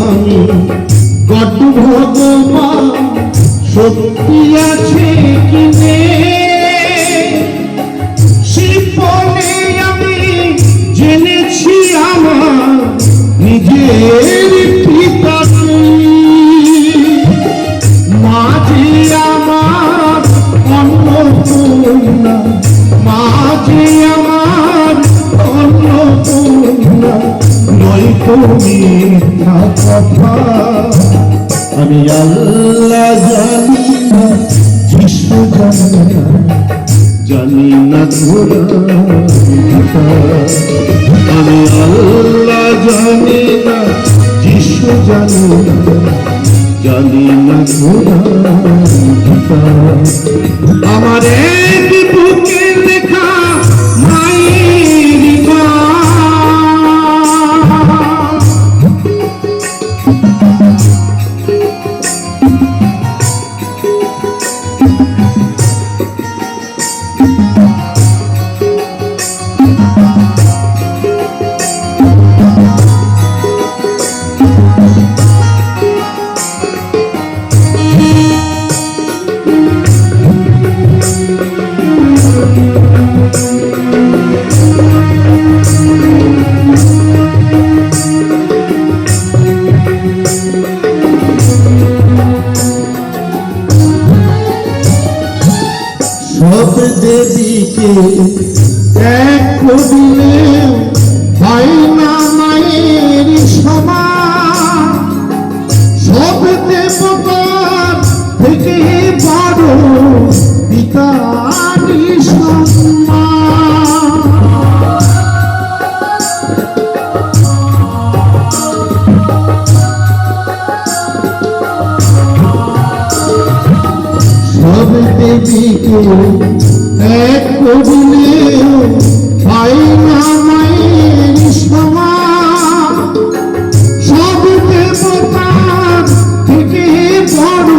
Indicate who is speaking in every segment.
Speaker 1: আমি কত ভগবান সত্যি আছে কি শিবনে আমি জেনেছি আমার নিজের পিতাকে মাঝে আমার অন্নপূর্ণা মাঝে আমার অন্নপূর্ণা নয়তো মিথ্যা কথা আমি আল্লাহ জানি না যিশু জানি না জানি না কোরআন আমি আল্লাহ জানি না যিশু জানি না জানি না কোরআন আমার এক বুকে লেখা মায়ের সব দেবীকে এক করলে হয় না মায়ের সমান সব দেবতার থেকে বড় পিতারই সম্মান সব দেবীকে এক করলেও হয় না মায়ের সমান সব দেবতার থেকে বড়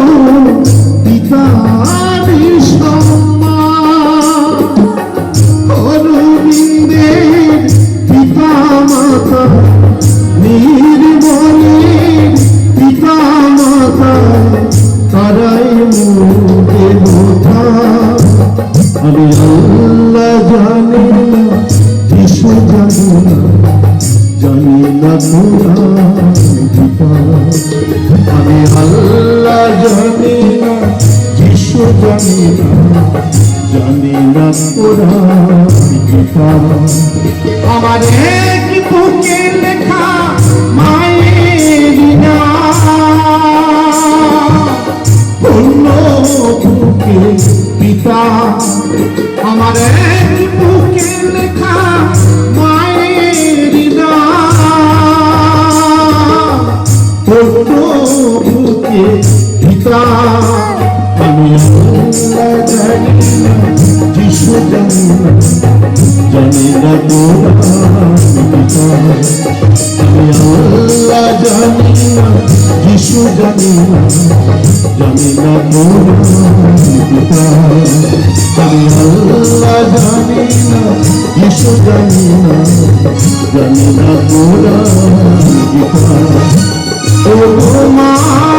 Speaker 1: পিতারই সম্মান অরবিন্দের পিতা মাতা নির্মলের পিতা মাতা তারাই মুখে বোঝা আমি আল্লাহ জানি না যিশু জানি না জানি না কোরআন আমি আল্লাহ জানি না যিশু জানি না জানি না কোরআন আমার এক বুকে লেখা মায়ের অন্য বুকে পিতা আমার এক বুকে লেখা মায়ের অন্য বুকে পিতা আমি আল্লাহ জানি না যিশু জানি না জানি না কোরআন আমি আল্লাহ জানি না যিশু জানি না জানি না কোরআন আমি আল্লাহ জানি না যিশু জানি না জানি না কোরআন ও মা